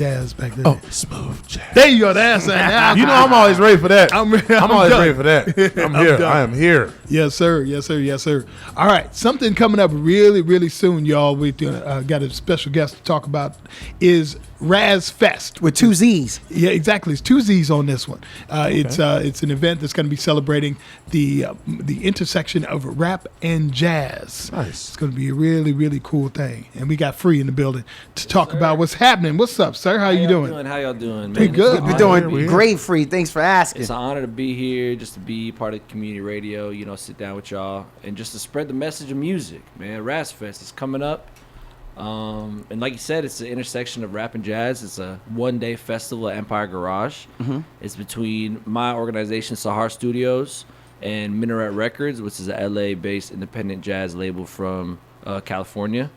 jazz back then? Oh, smooth jazz. There you go. That's now. You know I'm always ready for that. I'm always done. ready for that. I'm here. done. I am here. Yes, sir. Yes, sir. Yes, sir. All right. Something coming up really, really soon, y'all. We got a special guest to talk about is RazzFest. With 2 Z's. Yeah, exactly. It's 2 Z's on this one. It's an event that's going to be celebrating the intersection of rap and jazz. Nice. It's going to be a really, really cool thing. And we got Free in the building to talk about what's happening. What's up, sir? How you doing? How y'all doing, man? Pretty good. We're doing great, Free. Thanks for asking. It's an honor to be here, just to be part of community radio, you know, sit down with y'all, and just to spread the message of music, man. RazzFest is coming up. And like you said, it's the intersection of rap and jazz. It's a one-day festival at Empire Garage. Mm-hmm. It's between my organization, Sahar Studios, and Minaret Records, which is a LA-based independent jazz label from California.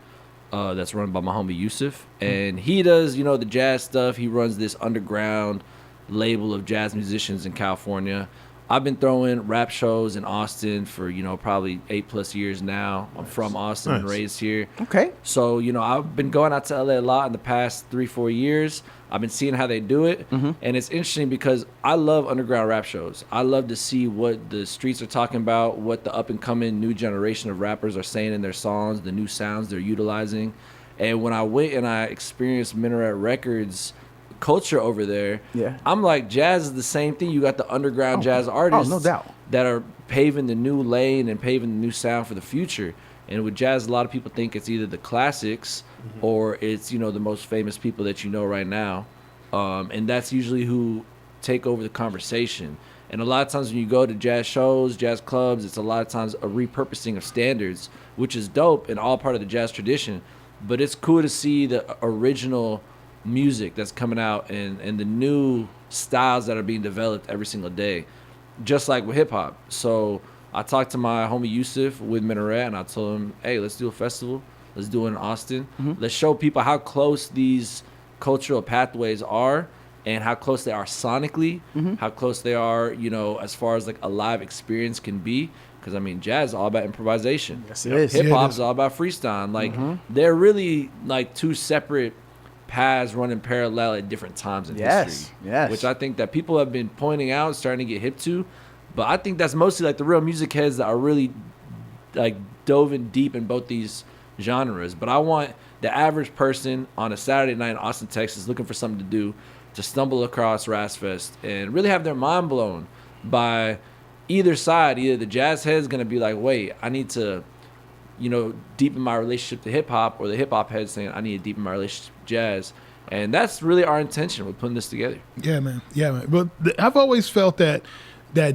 That's run by my homie Yusuf. And he does, you know, the jazz stuff. He runs this underground label of jazz musicians in California. I've been throwing rap shows in Austin for, you know, probably 8+ years now. I'm from Austin and raised here. Okay. So, you know, I've been going out to LA a lot in the past 3-4 years. I've been seeing how they do it. Mm-hmm. And it's interesting because I love underground rap shows. I love to see what the streets are talking about, what the up-and-coming new generation of rappers are saying in their songs, the new sounds they're utilizing. And when I went and I experienced Minaret Records culture over there, I'm like, jazz is the same thing. You got the underground jazz artists no doubt. that are paving the new lane and paving the new sound for the future. And with jazz, a lot of people think it's either the classics or it's, you know, the most famous people that you know right now. And that's usually who take over the conversation. And a lot of times when you go to jazz shows, jazz clubs, it's a lot of times a repurposing of standards, which is dope and all part of the jazz tradition. But it's cool to see the original music that's coming out and the new styles that are being developed every single day, just like with hip-hop. So I talked to my homie Yusuf with Minaret, and I told him, hey, let's do a festival. Let's do it in Austin. Mm-hmm. Let's show people how close these cultural pathways are and how close they are sonically, how close they are, you know, as far as like a live experience can be. Because, I mean, jazz is all about improvisation. Yes, it is. Hip-hop is all about freestyle. Like, they're really like two separate paths running parallel at different times in history. Yes. Which I think that people have been pointing out, starting to get hip to. But I think that's mostly like the real music heads that are really like dove in deep in both these genres. But I want the average person on a Saturday night in Austin, Texas, looking for something to do, to stumble across RazzFest and really have their mind blown by either side. Either the jazz head's going to be like, wait, I need to, you know, deepen my relationship to hip-hop, or the hip-hop head saying, I need to deepen my relationship to jazz. And that's really our intention with putting this together. Yeah, man. But I've always felt that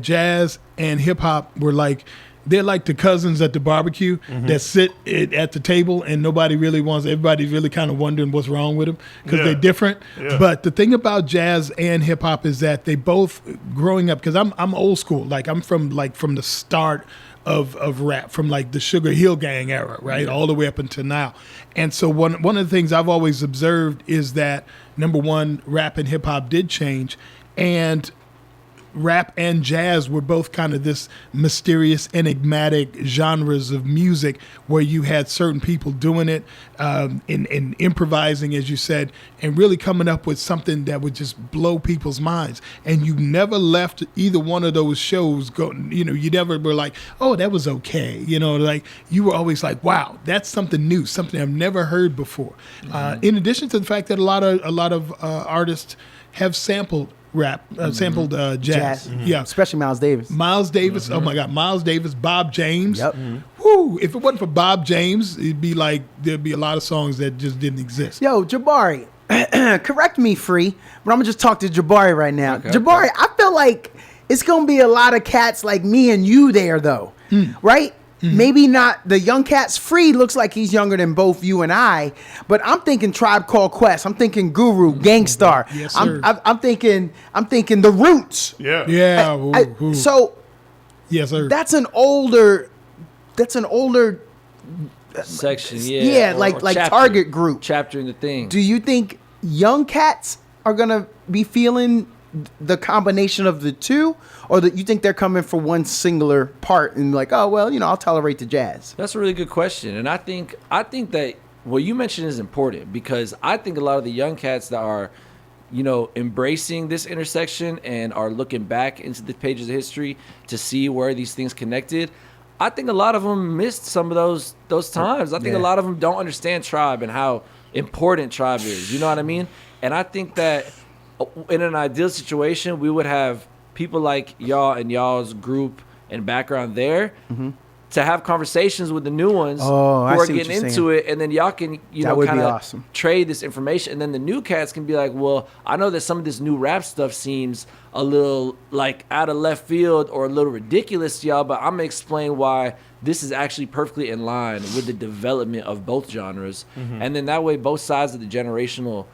jazz and hip-hop were like, they're like the cousins at the barbecue that sit at the table and everybody's really kind of wondering what's wrong with them because they're different. Yeah. But the thing about jazz and hip hop is that they both, growing up, because I'm old school, like I'm from the start of rap, from like the Sugar Hill Gang era, right, all the way up until now. And so one of the things I've always observed is that, number one, rap and hip hop did change, and rap and jazz were both kind of this mysterious, enigmatic genres of music where you had certain people doing it and improvising, as you said, and really coming up with something that would just blow people's minds. And you never left either one of those shows you never were like, oh, that was okay. You know, like you were always like, wow, that's something new, something I've never heard before. In addition to the fact that a lot of artists have sampled rap, sampled jazz. Yeah, especially Miles Davis. Oh my God, Miles Davis, Bob James. Yep. Woo! If it wasn't for Bob James, it'd be like there'd be a lot of songs that just didn't exist. Yo, Jabari, correct me, Free, but I'm gonna just talk to Jabari right now. Okay, Jabari, I feel like it's gonna be a lot of cats like me and you there, though, right? Maybe not the young cats. Free looks like he's younger than both you and I, but I'm thinking Tribe Called Quest. I'm thinking Guru, Gangstar. Yes, sir. I'm thinking The Roots. Yeah. So, yes, sir. That's an older section. Like chapter, target group. Chapter in the thing. Do you think young cats are gonna be feeling the combination of the two, or that you think they're coming for one singular part and like, oh well, I'll tolerate the jazz? That's a really good question, and I think that what you mentioned is important because I think a lot of the young cats that are, embracing this intersection and are looking back into the pages of history to see where these things connected. I think a lot of them missed some of those times. I think a lot of them don't understand tribe and how important tribe is. You know what I mean? And I think that in an ideal situation, we would have people like y'all and y'all's group and background there to have conversations with the new ones who are getting into it, and then y'all can kind of trade this information, and then the new cats can be like, well, I know that some of this new rap stuff seems a little like out of left field or a little ridiculous to y'all, but I'm gonna explain why this is actually perfectly in line with the development of both genres, and then that way both sides of the generational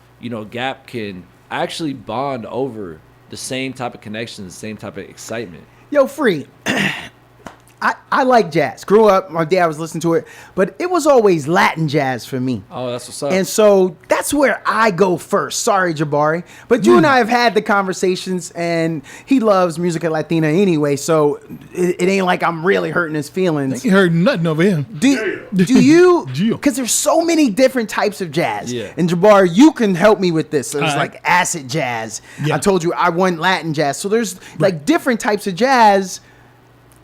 gap can actually bond over the same type of connections, the same type of excitement. Yo, Free. I like jazz. Grew up, my dad was listening to it, but it was always Latin jazz for me. Oh, that's what's up. And so that's where I go first. Sorry, Jabari. But you and I have had the conversations, and he loves music Latina anyway, so it ain't like I'm really hurting his feelings. You heard nothing over him. Do you? Because there's so many different types of jazz. Yeah. And Jabari, you can help me with this. There's right. like acid jazz. Yeah. I told you I want Latin jazz. So there's like different types of jazz.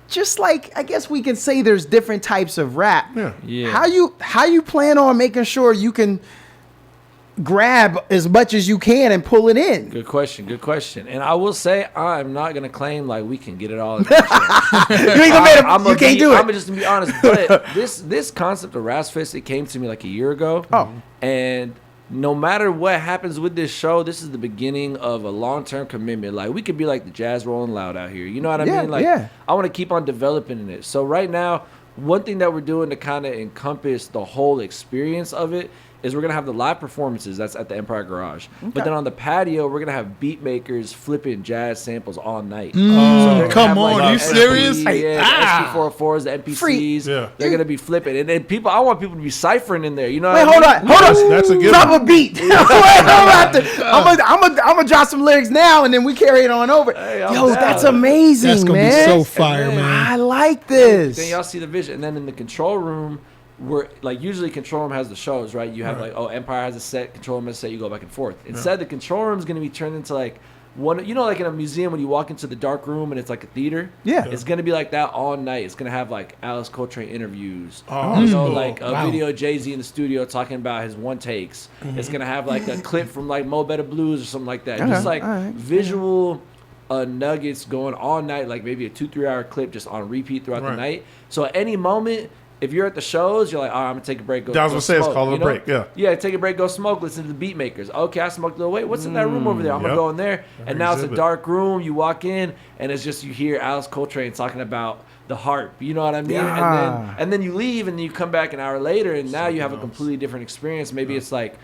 Just like I guess we can say there's different types of rap. Yeah. How you plan on making sure you can grab as much as you can and pull it in? Good question. And I will say I'm not gonna claim like we can get it all. You can't do it. I'm just gonna be honest. But this concept of RazzFest, it came to me like a year ago. And no matter what happens with this show, this is the beginning of a long-term commitment. Like, we could be like the Jazz Rolling Loud out here. You know what I mean? Like, I want to keep on developing in it. So right now, one thing that we're doing to kind of encompass the whole experience of it is we're going to have the live performances. That's at the Empire Garage. Okay. But then on the patio, we're going to have beat makers flipping jazz samples all night. So come on, are you serious? Yeah, the SP404s, the MPCs. They're going to be flipping. And then I want people to be ciphering in there. You know what I mean? Hold on. That's a good Drop a beat. I'm going to drop some lyrics now, and then we carry it on over. Hey, that's amazing, that's gonna man. That's going to be so fire, man. I like this. Then y'all see the vision. And then in the control room, where like usually control room has the shows, right? You have like Empire has a set, control room has a set, you go back and forth. Instead, the control room is going to be turned into like one, like in a museum when you walk into the dark room and it's like a theater. It's going to be like that all night. It's going to have like Alice Coltrane interviews, like a video of Jay-Z in the studio talking about his one takes. It's going to have like a clip from like Mo Better Blues or something like that. Just like visual nuggets going all night, like maybe a 2-3 hour clip just on repeat throughout the night. So at any moment, if you're at the shows, you're like, I'm going to take a break, go smoke. I was going to say, it's called a break, Yeah, take a break, go smoke, listen to the beat makers. Okay, I smoked a little. Wait, what's in that room over there? I'm going to go in there. And now it's a dark room. You walk in, and it's just you hear Alice Coltrane talking about the harp. You know what I mean? And then you leave, and then you come back an hour later, and now you have a completely different experience. Maybe it's like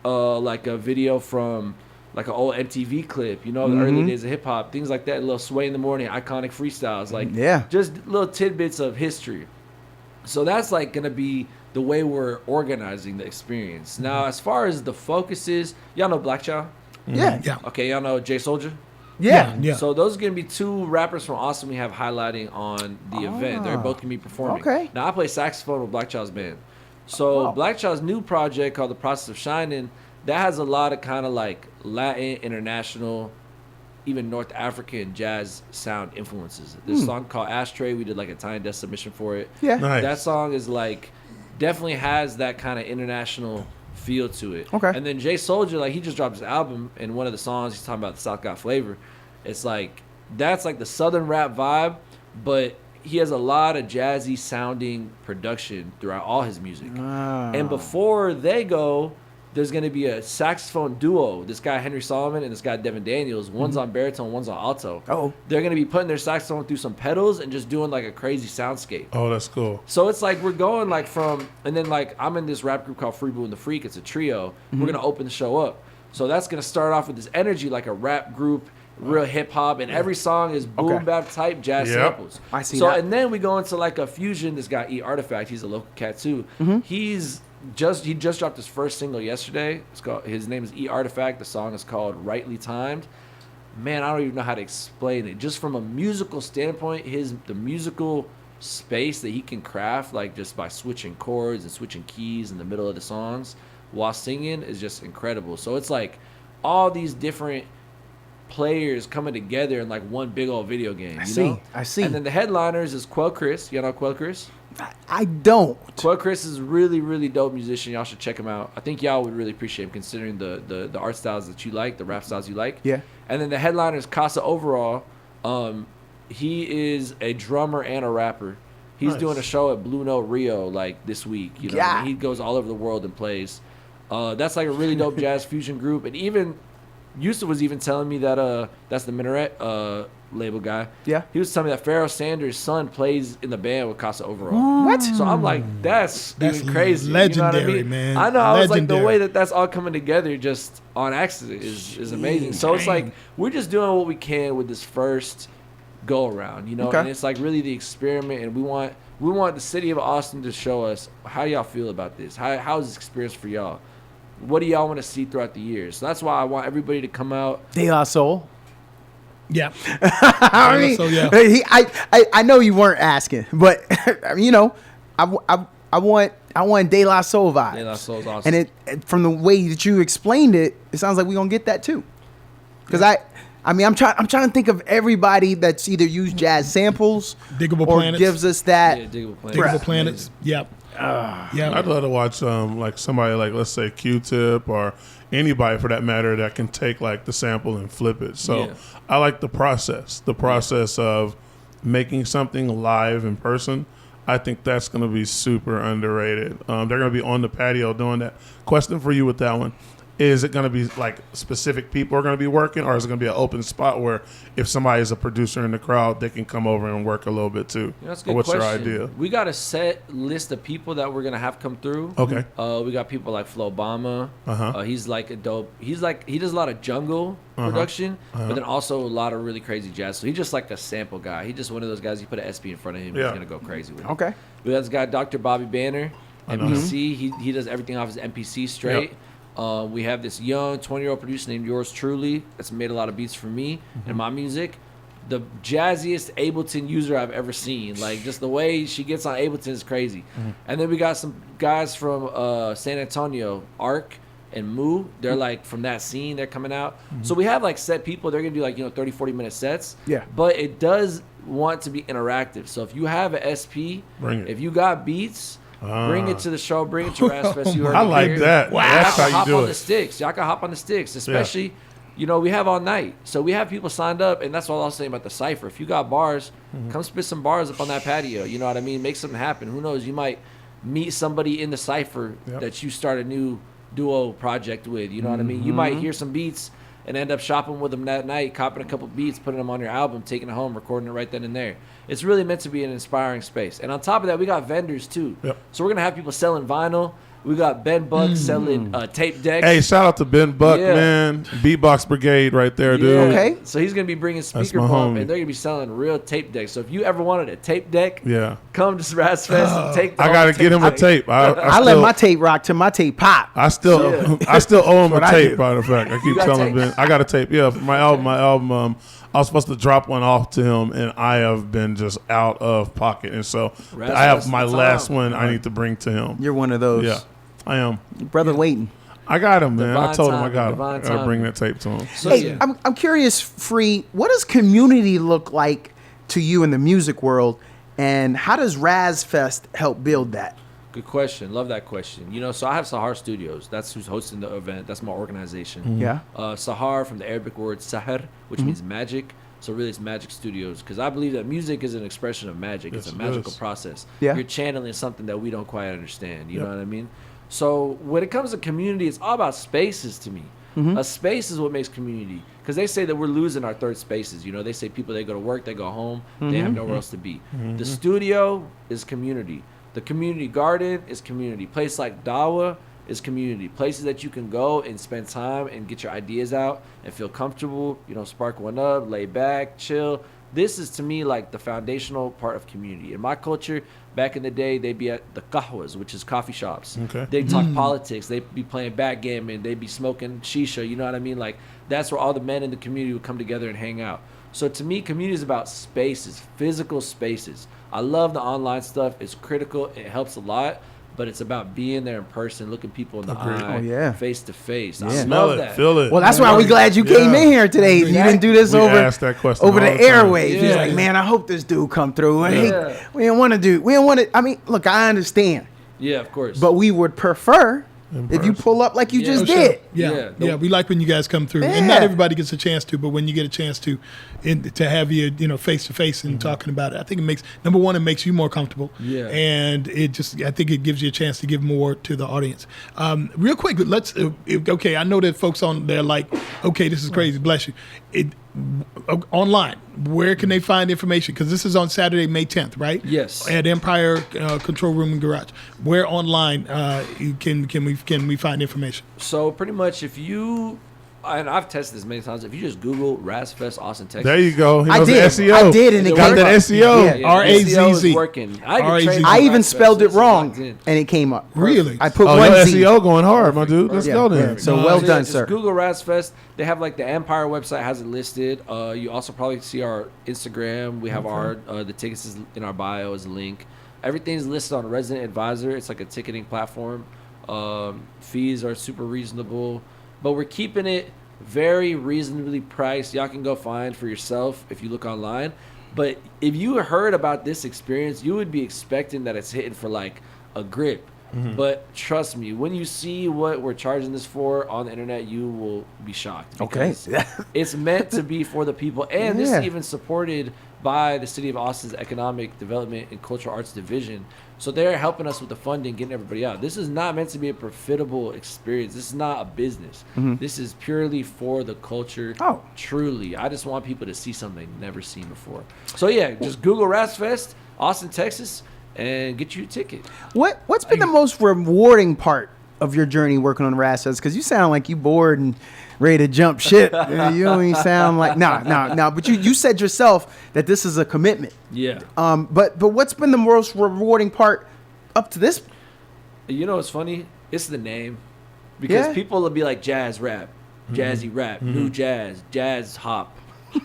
a video from like an old MTV clip, the early days of hip-hop, things like that, a little Sway in the Morning, iconic freestyles. Like, just little tidbits of history. So that's like going to be the way we're organizing the experience. Now, as far as the focus is, y'all know Blakchyl? Yeah. Okay, y'all know Jay Soulja? Yeah. So those are going to be two rappers from Austin we have highlighting on the event. They're both going to be performing. Okay. Now, I play saxophone with Blakchyl's band. So Blakchyl's new project called The Process of Shining, that has a lot of kind of like Latin, international, even North African jazz sound influences. This song called Ashtray, we did like a Tiny Desk submission for it. Yeah. Nice. That song is like, definitely has that kind of international feel to it. Okay. And then Jay Soulja, like he just dropped his album, and one of the songs he's talking about the South got flavor. It's like, that's like the Southern rap vibe, but he has a lot of jazzy sounding production throughout all his music. And before they go, there's going to be a saxophone duo. This guy, Henry Solomon, and this guy, Devin Daniels. One's on baritone, one's on alto. They're going to be putting their saxophone through some pedals and just doing like a crazy soundscape. Oh, that's cool. So it's like we're going like from, and then like I'm in this rap group called FreeBloo&theFreak. It's a trio. We're going to open the show up. So that's going to start off with this energy like a rap group, real hip hop, and every song is boom bap type jazz samples. I see that. So and then we go into like a fusion. This guy, E-Artifact, he's a local cat too. He just dropped his first single yesterday. His name is E-Artifact. The song is called Rightly Timed. Man, I don't even know how to explain it. Just from a musical standpoint, the musical space that he can craft, like just by switching chords and switching keys in the middle of the songs while singing, is just incredible. So it's like all these different players coming together in like one big old video game. I see. And then the headliners is Quelle Chris. You know Quelle Chris? I don't. Quelle Chris is really, really dope musician. Y'all should check him out. I think y'all would really appreciate him considering the art styles that you like, the rap styles you like. Yeah. And then the headliner is Kassa Overall. He is a drummer and a rapper. He's doing a show at Blue Note Rio like this week. You know, what I mean? He goes all over the world and plays. That's like a really dope jazz fusion group. And even Yusuf was even telling me that that's the Minaret label guy. Yeah. He was telling me that Pharoah Sanders' son plays in the band with Kassa Overall. What? So I'm like, that's even crazy. Legendary, you know what I mean? man. I know. I was like, the Legendary. way that's all coming together just on accident is amazing. So it's like we're just doing what we can with this first go around, you know. Okay. And it's like really the experiment, and we want the city of Austin to show us how y'all feel about this. How is this experience for y'all? What do y'all want to see throughout the years? So that's why I want everybody to come out. De La Soul. Yeah. I mean, So, yeah. I know you weren't asking, but you know, I want De La Soul vibes. De La Soul's awesome. And it from the way that you explained it, it sounds like we're gonna get that too. Because I mean, I'm trying to think of everybody that's either used jazz samples Diggable or Planets. gives us that. Yeah, Diggable Planets. Yep. Yeah. I'd love to watch like somebody like, let's say, Q-Tip or anybody for that matter that can take like the sample and flip it. So I like the process of making something live in person. I think that's going to be super underrated. They're going to be on the patio doing that. Question for you with that one. Is it going to be like specific people are going to be working, or is it going to be an open spot where if somebody is a producer in the crowd, they can come over and work a little bit too? That's a or good what's question. your idea? We got a set list of people that we're going to have come through. Okay. We got people like Flo Obama. He's like a dope. He does a lot of jungle production, but then also a lot of really crazy jazz. So he's just like a sample guy. He's just one of those guys. You put an SP in front of him, he's going to go crazy with it. Okay. We got this guy, Dr. Bobby Banner, MPC. He does everything off his MPC straight. Yep. We have this young 20-year-old producer named Yours Truly that's made a lot of beats for me and my music. The jazziest Ableton user I've ever seen. Like, just the way she gets on Ableton is crazy. And then we got some guys from San Antonio, Arc and Moo. They're like from that scene. They're coming out. So we have like set people. They're going to do like, 30, 40-minute sets. Yeah. But it does want to be interactive. So if you have an SP, if you got beats, bring it to the show. Bring it to RazzFest. You heard I it like here. that. Wow. That's how you hop do on it. the sticks. Y'all can hop on the sticks, especially, we have all night. So we have people signed up, and that's what I was saying about the cypher. If you got bars, come spit some bars up on that patio. You know what I mean? Make something happen. Who knows? You might meet somebody in the cypher that you start a new duo project with. You know what I mean? You might hear some beats and end up shopping with them that night, copying a couple beats, putting them on your album, taking it home, recording it right then and there. It's really meant to be an inspiring space. And on top of that, we got vendors too. Yep. So we're going to have people selling vinyl. We got Ben Buck selling tape decks. Hey, shout out to Ben Buck, Yeah. man. Beatbox Brigade right there, dude. Okay. So he's going to be bringing speaker my bump, homie. and they're going to be selling real tape decks. So if you ever wanted a tape deck, Yeah. come to RazzFest and take the I whole got to get him a deck. tape. I let my tape rock till my tape pop. I still owe him a what I tape, do. by the fact. I keep got telling tapes? Ben. I got a tape. Yeah, for my album. I was supposed to drop one off to him, and I have been just out of pocket. And so I have my the last time. one I need to bring to him. You're one of those. Yeah, I am. Brother waiting. I got him, man. I Divine told him I timing, got him. divine I got to bring timing. that tape to him. So, Hey, yeah. I'm curious, Free, what does community look like to you in the music world, and how does RazzFest help build that? Good question. Love that question. So I have Sahar Studios. That's who's hosting the event. That's my organization. Yeah. Sahar, from the Arabic word Sahar, which means magic. So really it's Magic Studios, because I believe that music is an expression of magic. Yes, It's a it magical is. process. Yeah. You're channeling something that we don't quite understand. You know what I mean? So when it comes to community, it's all about spaces to me. A space is what makes community, because they say that we're losing our third spaces. They say people, they go to work, they go home, they have nowhere else to be. The studio is community. The community garden is community. Place like Dawa is community. Places that you can go and spend time and get your ideas out and feel comfortable, spark one up, lay back, chill. this is to me like the foundational part of community. In my culture, back in the day, they'd be at the kahwas, which is coffee shops. Okay. They'd talk politics. They'd be playing backgammon. They'd be smoking shisha. You know what I mean? Like, that's where all the men in the community would come together and hang out. So to me, community is about spaces, physical spaces. I love the online stuff. It's critical. It helps a lot. But it's about being there in person, looking people in the eye, face to face. I Smell love it, that. feel it. Well, that's why we're glad you came in here today. You didn't do this over that question the all the time. airwaves. He's like, man, I hope this dude come through. Hey, we didn't want to. I mean, look, I understand. Yeah, of course. But we would prefer if you pull up like you just did. Yeah, we like when you guys come through, and not everybody gets a chance to, but when you get a chance to have you, face to face and talking about it, I think it makes number one, it makes you more comfortable. Yeah, and I think it gives you a chance to give more to the audience. Real quick, let's. Okay, I know that folks on there like, okay, this is crazy. Bless you. Online, where can they find information? Because this is on Saturday, May 10th, right? Yes. At Empire Control Room and Garage. Where online can we find information? So pretty much, if you, and I've tested this many times, if you just Google RazzFest Austin, Texas. There you go. I did. SEO. I did, and it got came that up. SEO. RAZZ. SEO is working. I even spelled it wrong, and it came up. Really? I put Oh, one your Z. SEO going hard, my dude. Let's go then. So well done, just sir. Google RazzFest. They have like the Empire website has it listed. You also probably see our Instagram. We have our the tickets is in our bio as a link. Everything's listed on Resident Advisor. It's like a ticketing platform. Fees are super reasonable, but we're keeping it very reasonably priced. Y'all can go find for yourself if you look online. But if you heard about this experience, you would be expecting that it's hitting for like a grip. But trust me, when you see what we're charging this for on the internet, you will be shocked. Okay. It's meant to be for the people. And this is even supported by the City of Austin's Economic Development and Cultural Arts Division. So they're helping us with the funding, getting everybody out. This is not meant to be a profitable experience. This is not a business. This is purely for the culture. Oh. Truly. I just want people to see something they've never seen before. So yeah, just Google RazzFest, Austin, Texas, and get you a ticket. What's been the most rewarding part of your journey working on RazzFest? Because you sound like you bored and ready to jump ship. You don't even sound like no. But you said yourself that this is a commitment. Yeah. But what's been the most rewarding part up to this? You know what's funny? It's the name. Because people will be like jazz rap, jazzy rap, new jazz hop,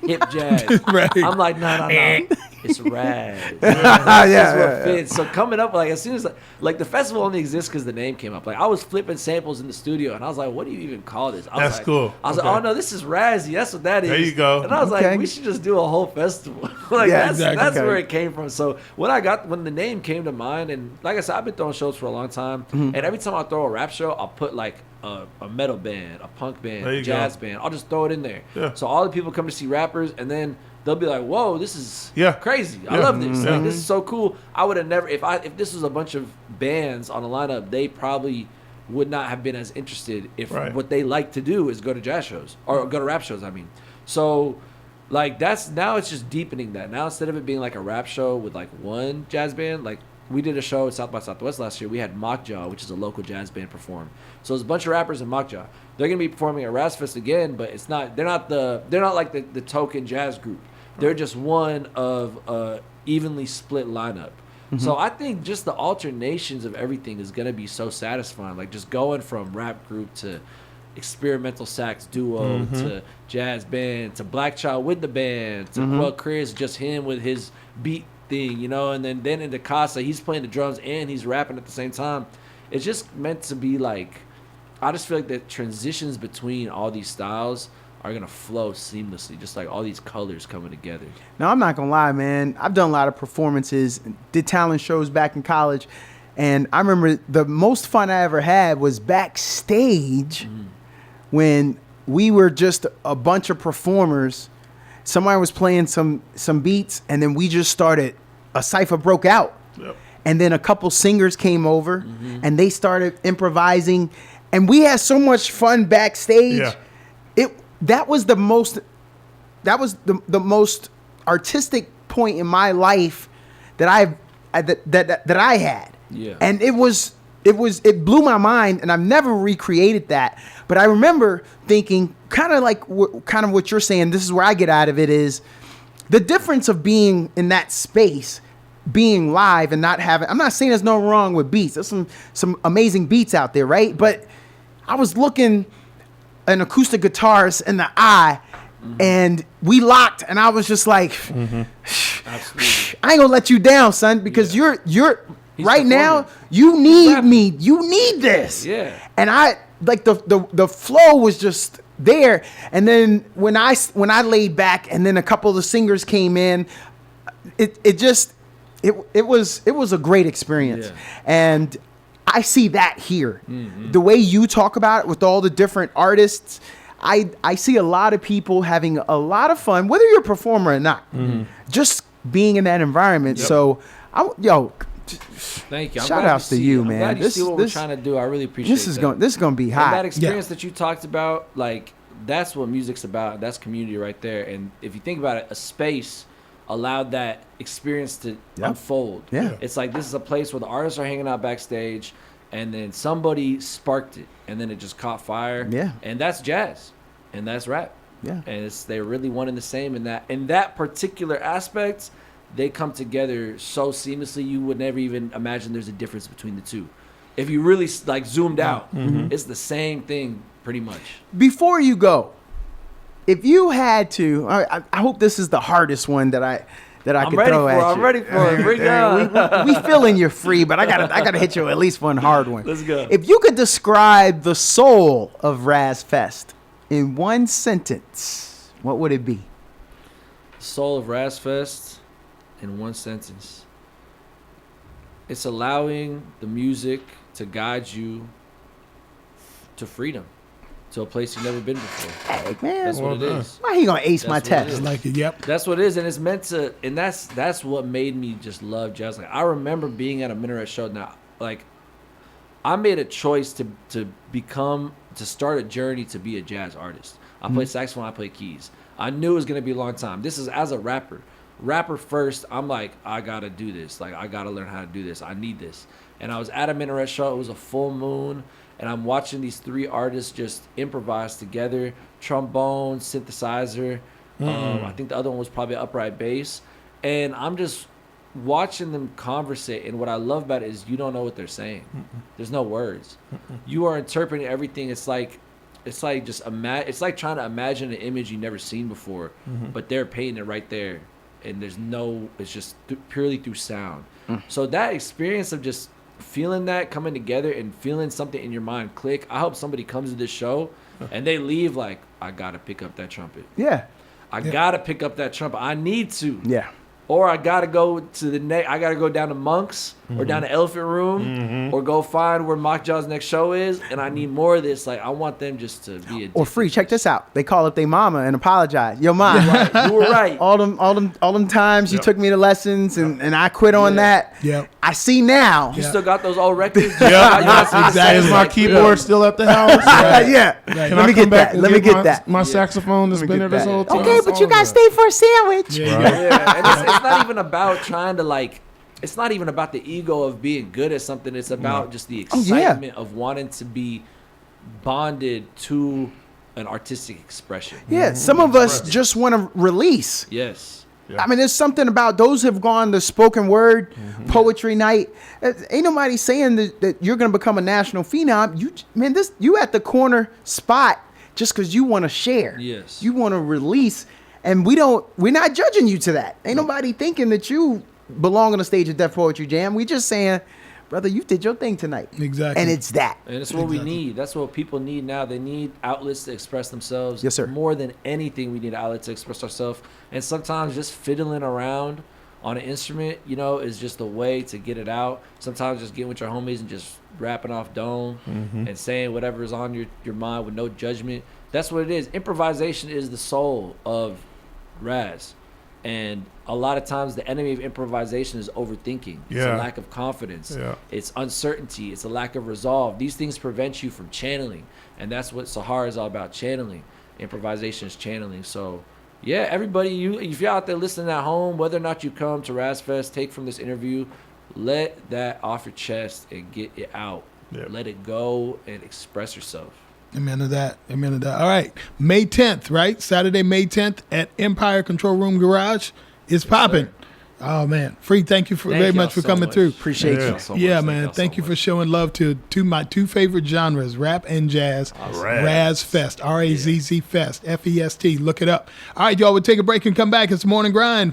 hip jazz. Right. I'm like, no. It's Raz. That's what fits. So coming up, like as soon as like the festival only exists because the name came up. Like I was flipping samples in the studio, and I was like, "What do you even call this?" That's cool. I was like, "Oh no, this is Razzie. That's what that is." There you go. And I was like, "We should just do a whole festival." Like that's where it came from. So when the name came to mind, and like I said, I've been throwing shows for a long time, and every time I throw a rap show, I'll put like a metal band, a punk band, a jazz band. I'll just throw it in there. Yeah. So all the people come to see rappers, and then they'll be like, "Whoa, this is crazy! I love this. Like, this is so cool." I would have never, if this was a bunch of bands on a lineup, they probably would not have been as interested if what they like to do is go to jazz shows or go to rap shows. I mean, so like now it's just deepening that. Now instead of it being like a rap show with like one jazz band, like we did a show at South by Southwest last year. We had Mockjaw, which is a local jazz band, perform. So there's a bunch of rappers in Mockjaw. They're gonna be performing at RazzFest again, but it's not. They're not like the token jazz group. They're just one of a evenly split lineup. So I think just the alternations of everything is gonna be so satisfying. Like just going from rap group to experimental sax duo to jazz band to Blakchyl with the band to Quelle Chris, just him with his beat thing, and then into Kassa, he's playing the drums and he's rapping at the same time. It's just meant to be like, I just feel like the transitions between all these styles are gonna flow seamlessly, just like all these colors coming together. Now, I'm not gonna lie, man. I've done a lot of performances, did talent shows back in college, and I remember the most fun I ever had was backstage when we were just a bunch of performers. Somebody was playing some beats, and then we just started. A cypher broke out, and then a couple singers came over, and they started improvising, and we had so much fun backstage. That was the most artistic point in my life that I had. Yeah. And it blew my mind, and I've never recreated that. But I remember thinking kind of what you're saying, this is where I get out of it is the difference of being in that space, being live and not having, I'm not saying there's no wrong with beats. There's some amazing beats out there, right? But I was looking an acoustic guitarist in the eye, and we locked, and I was just like, I ain't gonna let you down, son, because you're He's right now, performing. you need me. You need this. Yeah. And I like the flow was just there. And then when I laid back, and then a couple of the singers came in, it was a great experience. Yeah. And I see that here. The way you talk about it with all the different artists, I see a lot of people having a lot of fun, whether you're a performer or not, just being in that environment. Yep. So, Thank you. Shout outs to you, man. I'm glad you see what we're trying to do. I really appreciate this is gonna be hot. And that experience that you talked about, like, that's what music's about. That's community right there. And if you think about it, a space allowed that experience to unfold. Yeah. It's like this is a place where the artists are hanging out backstage, and then somebody sparked it, and then it just caught fire. Yeah. And that's jazz, and that's rap. Yeah. And they're really one and the same in that particular aspect. They come together so seamlessly, you would never even imagine there's a difference between the two. If you really like zoomed out, it's the same thing pretty much. Before you go, if you had to, I hope this is the hardest one that I I'm can ready throw for at it. you. I'm ready for it. Bring it on. We feeling you're free, but I gotta hit you with at least one hard one. Let's go. If you could describe the soul of RazzFest in one sentence, what would it be? Soul of RazzFest in one sentence. It's allowing the music to guide you to freedom, to a place you've never been before. Hey, man. That's what it is. Why he gonna ace That's my what it test? is. I like it. Yep. That's what it is, and it's meant to, and that's what made me just love jazz. Like, I remember being at a Minaret show. Now, like, I made a choice to start a journey to be a jazz artist. I play saxophone, I play keys. I knew it was gonna be a long time. This is as a rapper first. I'm like, I gotta do this. Like, I gotta learn how to do this. I need this. And I was at a Minaret show. It was a full moon. And I'm watching these three artists just improvise together. Trombone, synthesizer. I think the other one was probably upright bass. And I'm just watching them conversate. And what I love about it is you don't know what they're saying. There's no words. You are interpreting everything. It's like it's like trying to imagine an image you've never seen before. But they're painting it right there. And it's just purely through sound. So that experience of just feeling that coming together and feeling something in your mind click. I hope somebody comes to this show and they leave like, I gotta pick up that trumpet. Yeah. I gotta pick up that trumpet. I need to. Yeah. Or I gotta go to I gotta go down to Monk's or down to Elephant Room or go find where Mockjaw's next show is, and I need more of this. Like, I want them just to be addicted. Or free. Check this out. They call up their mama and apologize. Yo, mom. You were right. All them times you took me to lessons and I quit on that. Yep. I see now. You still got those old records? Exactly. Is my keyboard still at the house? Yeah. Can Let I me come get back that. and Let me get that. My saxophone that's been there this whole time. Okay, but you guys stay for a sandwich. Yeah, and it's not even about trying to like. It's not even about the ego of being good at something. It's about just the excitement of wanting to be bonded to an artistic expression. Yeah, some of us just want to release. Yes. Yeah. I mean, there's something about those who've gone to spoken word, poetry night. Ain't nobody saying that you're going to become a national phenom. You at the corner spot just because you want to share. Yes. You want to release. And we're not judging you to that. Ain't nobody thinking that you belong on the stage of Def Poetry Jam. We just saying, brother, you did your thing tonight. Exactly. And it's that. And it's what we need. That's what people need now. They need outlets to express themselves. Yes, sir. More than anything, we need outlets to express ourselves. And sometimes just fiddling around on an instrument, is just a way to get it out. Sometimes just getting with your homies and just rapping off dome and saying whatever is on your mind with no judgment. That's what it is. Improvisation is the soul of Raz. And a lot of times the enemy of improvisation is overthinking. It's a lack of confidence. Yeah. It's uncertainty. It's a lack of resolve. These things prevent you from channeling. And that's what Sahar is all about, channeling. Improvisation is channeling. So, yeah, everybody, if you're out there listening at home, whether or not you come to RazzFest, take from this interview, let that off your chest and get it out. Yeah. Let it go and express yourself. Amen to that. Amen to that. All right. May 10th, right? Saturday, May 10th at Empire Control Room Garage. It's popping. Oh, man. Free, thank you very much for coming through. Appreciate you. So Yeah, much. man. Thank you for showing love to my two favorite genres, rap and jazz. RazzFest, RAZZ Fest, FEST. Look it up. All right, y'all. We'll take a break and come back. It's the Morning Grind.